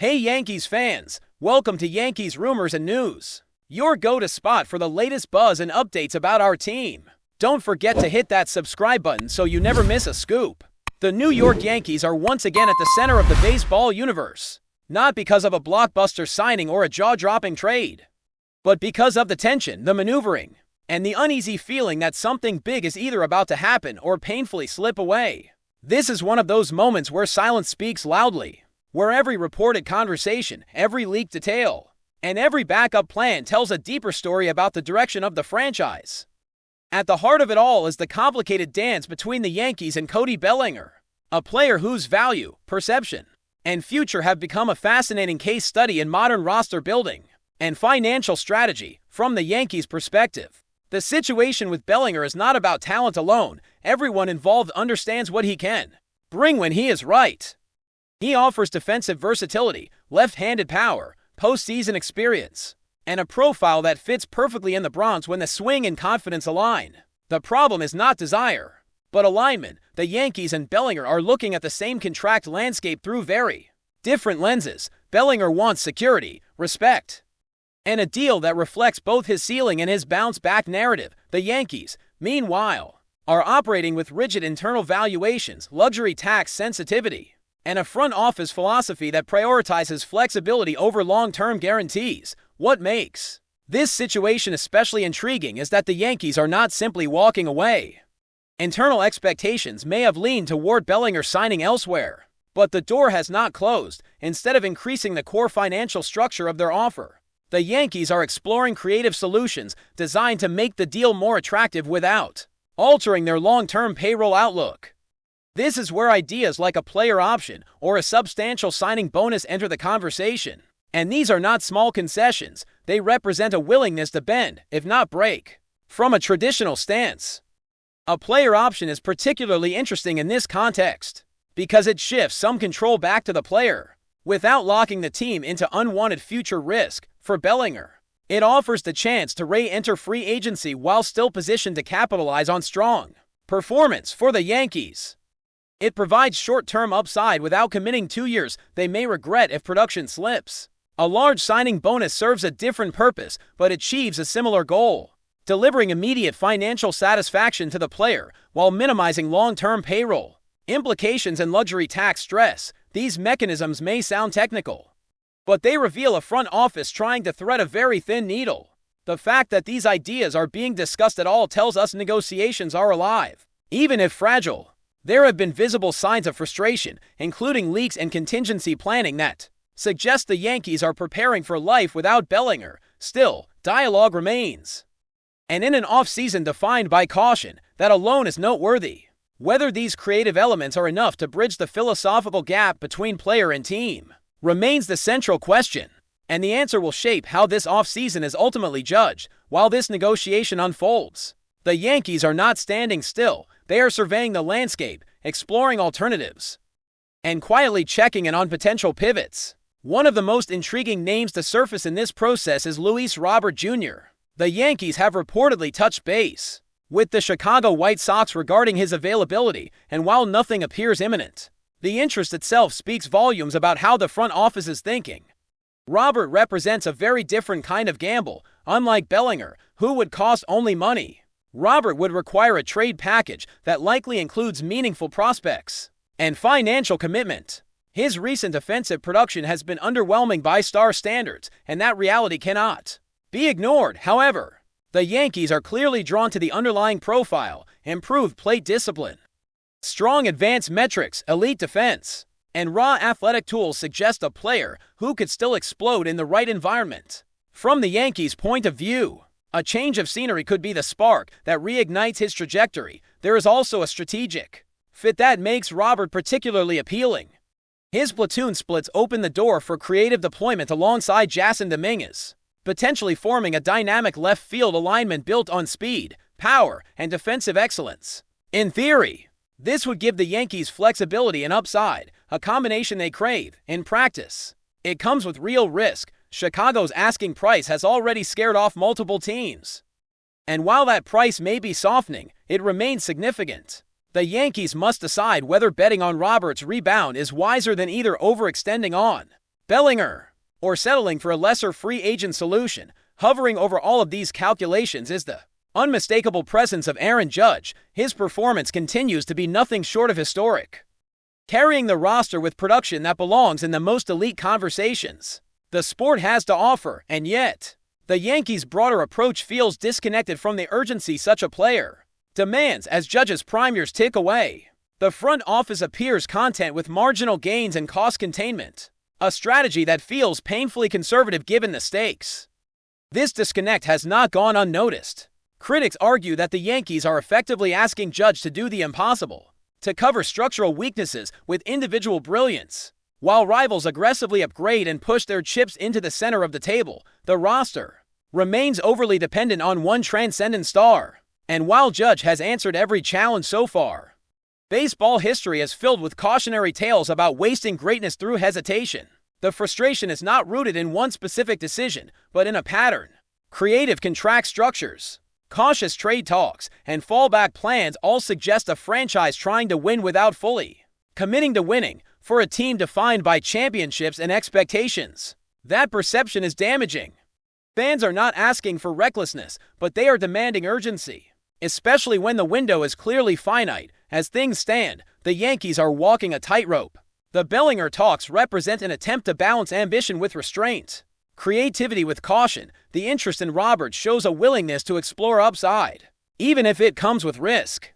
Hey Yankees fans, welcome to Yankees Rumors and News, your go-to spot for the latest buzz and updates about our team. Don't forget to hit that subscribe button so you never miss a scoop. The New York Yankees are once again at the center of the baseball universe, not because of a blockbuster signing or a jaw-dropping trade, but because of the tension, the maneuvering, and the uneasy feeling that something big is either about to happen or painfully slip away. This is one of those moments where silence speaks loudly, where every reported conversation, every leaked detail, and every backup plan tells a deeper story about the direction of the franchise. At the heart of it all is the complicated dance between the Yankees and Cody Bellinger, a player whose value, perception, and future have become a fascinating case study in modern roster building and financial strategy. From the Yankees' perspective, the situation with Bellinger is not about talent alone. Everyone involved understands what he can bring when he is right. He offers defensive versatility, left-handed power, postseason experience, and a profile that fits perfectly in the Bronx when the swing and confidence align. The problem is not desire, but alignment. The Yankees and Bellinger are looking at the same contract landscape through very different lenses. Bellinger wants security, respect, and a deal that reflects both his ceiling and his bounce-back narrative. The Yankees, meanwhile, are operating with rigid internal valuations, luxury tax sensitivity, and a front office philosophy that prioritizes flexibility over long-term guarantees. What makes this situation especially intriguing is that the Yankees are not simply walking away. Internal expectations may have leaned toward Bellinger signing elsewhere, but the door has not closed. Instead of increasing the core financial structure of their offer, the Yankees are exploring creative solutions designed to make the deal more attractive without altering their long-term payroll outlook. This is where ideas like a player option or a substantial signing bonus enter the conversation. And these are not small concessions. They represent a willingness to bend, if not break, from a traditional stance. A player option is particularly interesting in this context because it shifts some control back to the player without locking the team into unwanted future risk. For Bellinger, it offers the chance to re-enter free agency while still positioned to capitalize on strong performance. For the Yankees, it provides short-term upside without committing 2 years they may regret if production slips. A large signing bonus serves a different purpose but achieves a similar goal, delivering immediate financial satisfaction to the player while minimizing long-term payroll implications and luxury tax stress. These mechanisms may sound technical, but they reveal a front office trying to thread a very thin needle. The fact that these ideas are being discussed at all tells us negotiations are alive, even if fragile. There have been visible signs of frustration, including leaks and contingency planning that suggest the Yankees are preparing for life without Bellinger. Still, dialogue remains, and in an offseason defined by caution, that alone is noteworthy. Whether these creative elements are enough to bridge the philosophical gap between player and team remains the central question, and the answer will shape how this offseason is ultimately judged. While this negotiation unfolds, the Yankees are not standing still. They are surveying the landscape, exploring alternatives, and quietly checking in on potential pivots. One of the most intriguing names to surface in this process is Luis Robert Jr. The Yankees have reportedly touched base with the Chicago White Sox regarding his availability, and while nothing appears imminent, the interest itself speaks volumes about how the front office is thinking. Robert represents a very different kind of gamble. Unlike Bellinger, who would cost only money, Robert would require a trade package that likely includes meaningful prospects and financial commitment. His recent offensive production has been underwhelming by star standards, and that reality cannot be ignored. However, the Yankees are clearly drawn to the underlying profile: improved plate discipline, strong advanced metrics, elite defense, and raw athletic tools suggest a player who could still explode in the right environment. From the Yankees' point of view, a change of scenery could be the spark that reignites his trajectory. There is also a strategic fit that makes Robert particularly appealing. His platoon splits open the door for creative deployment alongside Jason Dominguez, potentially forming a dynamic left field alignment built on speed, power, and defensive excellence. In theory, this would give the Yankees flexibility and upside, a combination they crave. In practice, it comes with real risk. Chicago's asking price has already scared off multiple teams, and while that price may be softening, it remains significant. The Yankees must decide whether betting on Roberts' rebound is wiser than either overextending on Bellinger, or settling for a lesser free agent solution. Hovering over all of these calculations is the unmistakable presence of Aaron Judge. His performance continues to be nothing short of historic, carrying the roster with production that belongs in the most elite conversations the sport has to offer, and yet, the Yankees' broader approach feels disconnected from the urgency such a player demands as Judge's prime years tick away. The front office appears content with marginal gains and cost containment, a strategy that feels painfully conservative given the stakes. This disconnect has not gone unnoticed. Critics argue that the Yankees are effectively asking Judge to do the impossible, to cover structural weaknesses with individual brilliance. While rivals aggressively upgrade and push their chips into the center of the table, the roster remains overly dependent on one transcendent star. And while Judge has answered every challenge so far, baseball history is filled with cautionary tales about wasting greatness through hesitation. The frustration is not rooted in one specific decision, but in a pattern. Creative contract structures, cautious trade talks, and fallback plans all suggest a franchise trying to win without fully committing to winning for a team defined by championships and expectations. That perception is damaging. Fans are not asking for recklessness, but they are demanding urgency, especially when the window is clearly finite. As things stand, the Yankees are walking a tightrope. The Bellinger talks represent an attempt to balance ambition with restraint, creativity with caution. The interest in Roberts shows a willingness to explore upside, even if it comes with risk.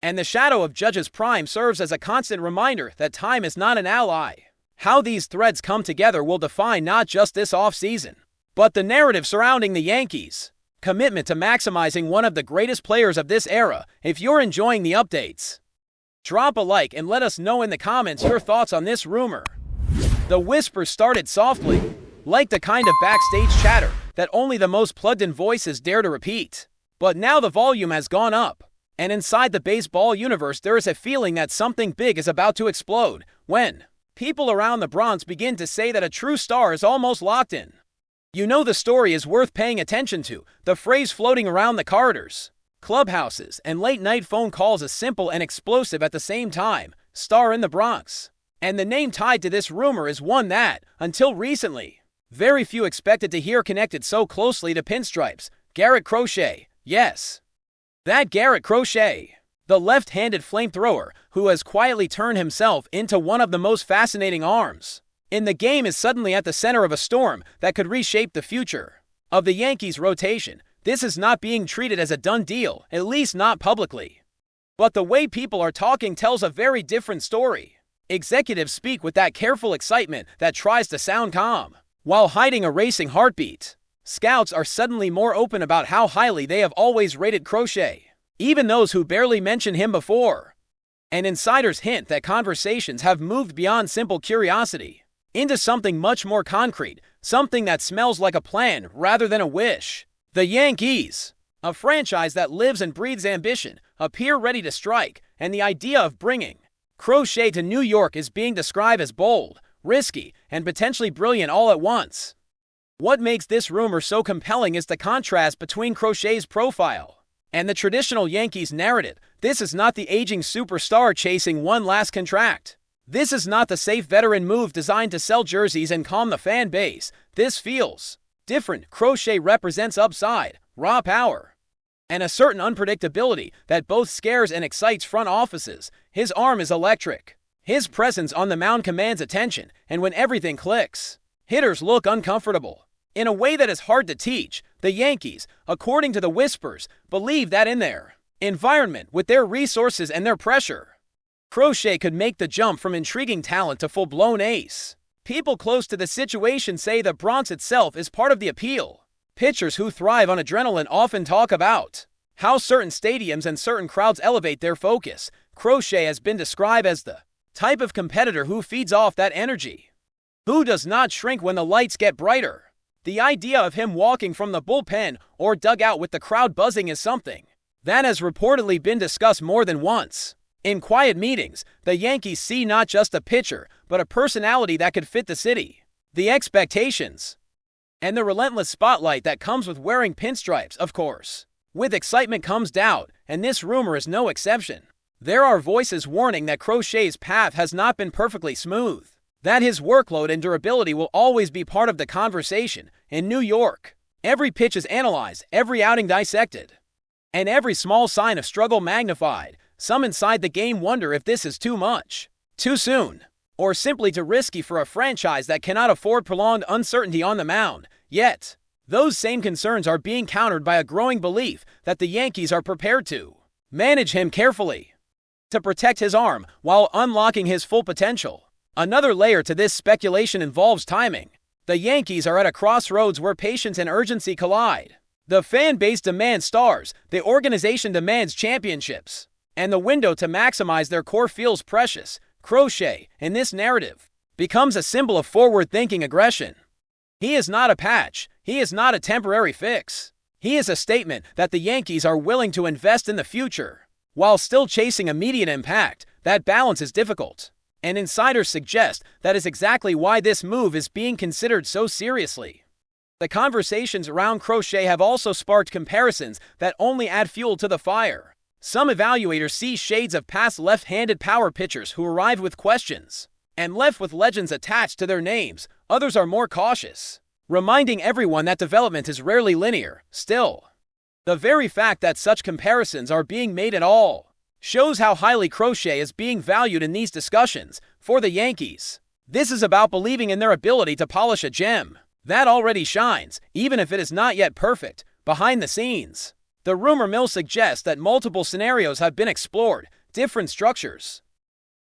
And the shadow of Judge's prime serves as a constant reminder that time is not an ally. How these threads come together will define not just this offseason, but the narrative surrounding the Yankees' commitment to maximizing one of the greatest players of this era. If you're enjoying the updates, drop a like and let us know in the comments your thoughts on this rumor. The whispers started softly, like the kind of backstage chatter that only the most plugged-in voices dare to repeat. But now the volume has gone up, and inside the baseball universe there is a feeling that something big is about to explode when people around the Bronx begin to say that a true star is almost locked in. You know the story is worth paying attention to. The phrase floating around the corridors, clubhouses, and late-night phone calls is simple and explosive at the same time: star in the Bronx. And the name tied to this rumor is one that, until recently, very few expected to hear connected so closely to pinstripes: Garrett Crochet. Yes, that Garrett Crochet, the left-handed flamethrower who has quietly turned himself into one of the most fascinating arms in the game, is suddenly at the center of a storm that could reshape the future of the Yankees' rotation. This is not being treated as a done deal, at least not publicly. But the way people are talking tells a very different story. Executives speak with that careful excitement that tries to sound calm, while hiding a racing heartbeat. Scouts are suddenly more open about how highly they have always rated Crochet, even those who barely mentioned him before. And insiders hint that conversations have moved beyond simple curiosity into something much more concrete, something that smells like a plan rather than a wish. The Yankees, a franchise that lives and breathes ambition, appear ready to strike, and the idea of bringing Crochet to New York is being described as bold, risky, and potentially brilliant all at once. What makes this rumor so compelling is the contrast between Crochet's profile and the traditional Yankees narrative. This is not the aging superstar chasing one last contract. This is not the safe veteran move designed to sell jerseys and calm the fan base. This feels different. Crochet represents upside, raw power, and a certain unpredictability that both scares and excites front offices. His arm is electric. His presence on the mound commands attention, and when everything clicks, hitters look uncomfortable in a way that is hard to teach. The Yankees, according to the whispers, believe that in their environment, with their resources and their pressure, Crochet could make the jump from intriguing talent to full-blown ace. People close to the situation say the Bronx itself is part of the appeal. Pitchers who thrive on adrenaline often talk about how certain stadiums and certain crowds elevate their focus. Crochet has been described as the type of competitor who feeds off that energy, who does not shrink when the lights get brighter. The idea of him walking from the bullpen or dugout with the crowd buzzing is something that has reportedly been discussed more than once. In quiet meetings, the Yankees see not just a pitcher, but a personality that could fit the city, the expectations, and the relentless spotlight that comes with wearing pinstripes. Of course, with excitement comes doubt, and this rumor is no exception. There are voices warning that Crochet's path has not been perfectly smooth. that his workload and durability will always be part of the conversation. In New York, every pitch is analyzed, every outing dissected, and every small sign of struggle magnified. Some inside the game wonder if this is too much, too soon, or simply too risky for a franchise that cannot afford prolonged uncertainty on the mound. Yet, those same concerns are being countered by a growing belief that the Yankees are prepared to manage him carefully, to protect his arm while unlocking his full potential. Another layer to this speculation involves timing. The Yankees are at a crossroads where patience and urgency collide. The fan base demands stars, the organization demands championships, and the window to maximize their core feels precious. Crochet, in this narrative, becomes a symbol of forward-thinking aggression. He is not a patch. He is not a temporary fix. He is a statement that the Yankees are willing to invest in the future, while still chasing immediate impact. That balance is difficult, and insiders suggest that is exactly why this move is being considered so seriously. The conversations around Crochet have also sparked comparisons that only add fuel to the fire. Some evaluators see shades of past left-handed power pitchers who arrive with questions and left with legends attached to their names. Others are more cautious, reminding everyone that development is rarely linear. Still, the very fact that such comparisons are being made at all shows how highly Crochet is being valued in these discussions. For the Yankees, this is about believing in their ability to polish a gem that already shines, even if it is not yet perfect. Behind the scenes, the rumor mill suggests that multiple scenarios have been explored. Different structures,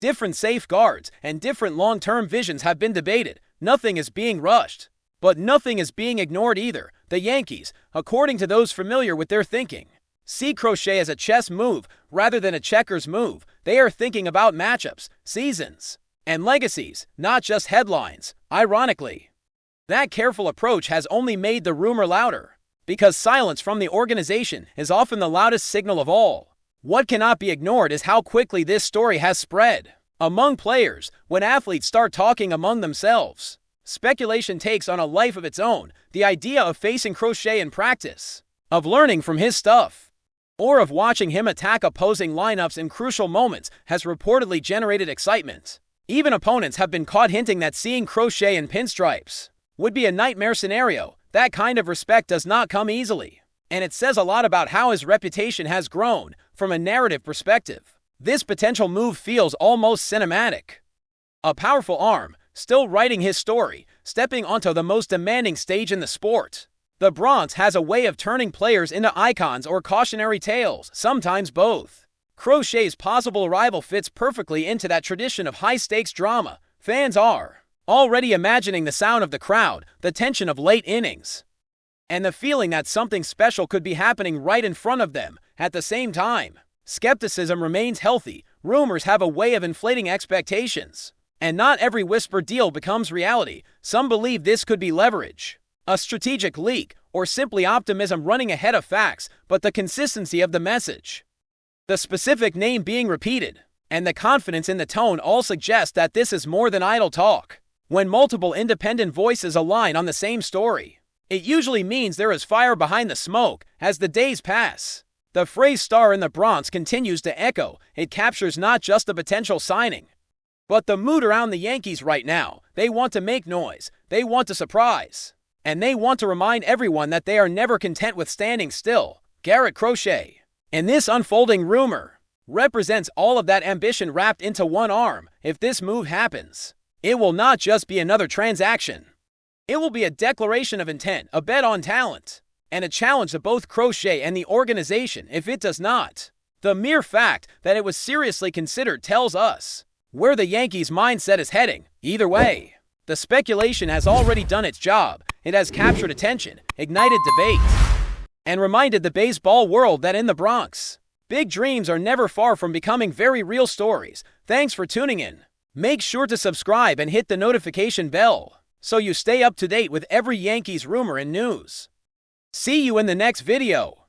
different safeguards, and different long-term visions have been debated. Nothing is being rushed, but nothing is being ignored either. The Yankees, according to those familiar with their thinking, see Crochet as a chess move rather than a checkers move. They are thinking about matchups, seasons, and legacies, not just headlines. Ironically, that careful approach has only made the rumor louder, because silence from the organization is often the loudest signal of all. What cannot be ignored is how quickly this story has spread among players. When athletes start talking among themselves, speculation takes on a life of its own. The idea of facing Crochet in practice, of learning from his stuff, or of watching him attack opposing lineups in crucial moments has reportedly generated excitement. Even opponents have been caught hinting that seeing Crochet in pinstripes would be a nightmare scenario. That kind of respect does not come easily, and it says a lot about how his reputation has grown. From a narrative perspective, this potential move feels almost cinematic. A powerful arm, still writing his story, stepping onto the most demanding stage in the sport. The Bronx has a way of turning players into icons or cautionary tales, sometimes both. Crochet's possible arrival fits perfectly into that tradition of high-stakes drama. Fans are already imagining the sound of the crowd, the tension of late innings, and the feeling that something special could be happening right in front of them. At the same time, skepticism remains healthy. Rumors have a way of inflating expectations, and not every whispered deal becomes reality. Some believe this could be leverage, a strategic leak, or simply optimism running ahead of facts. But the consistency of the message, the specific name being repeated, and the confidence in the tone all suggest that this is more than idle talk. When multiple independent voices align on the same story, it usually means there is fire behind the smoke. As the days pass, the phrase "star in the Bronx" continues to echo. It captures not just the potential signing, but the mood around the Yankees right now. They want to make noise, they want to surprise, and they want to remind everyone that they are never content with standing still. Garrett Crochet, in this unfolding rumor, represents all of that ambition wrapped into one arm. If this move happens, it will not just be another transaction. It will be a declaration of intent, a bet on talent, and a challenge to both Crochet and the organization. If it does not, the mere fact that it was seriously considered tells us where the Yankees' mindset is heading. Either way, the speculation has already done its job. It has captured attention, ignited debate, and reminded the baseball world that in the Bronx, big dreams are never far from becoming very real stories. Thanks for tuning in. Make sure to subscribe and hit the notification bell so you stay up to date with every Yankees rumor and news. See you in the next video.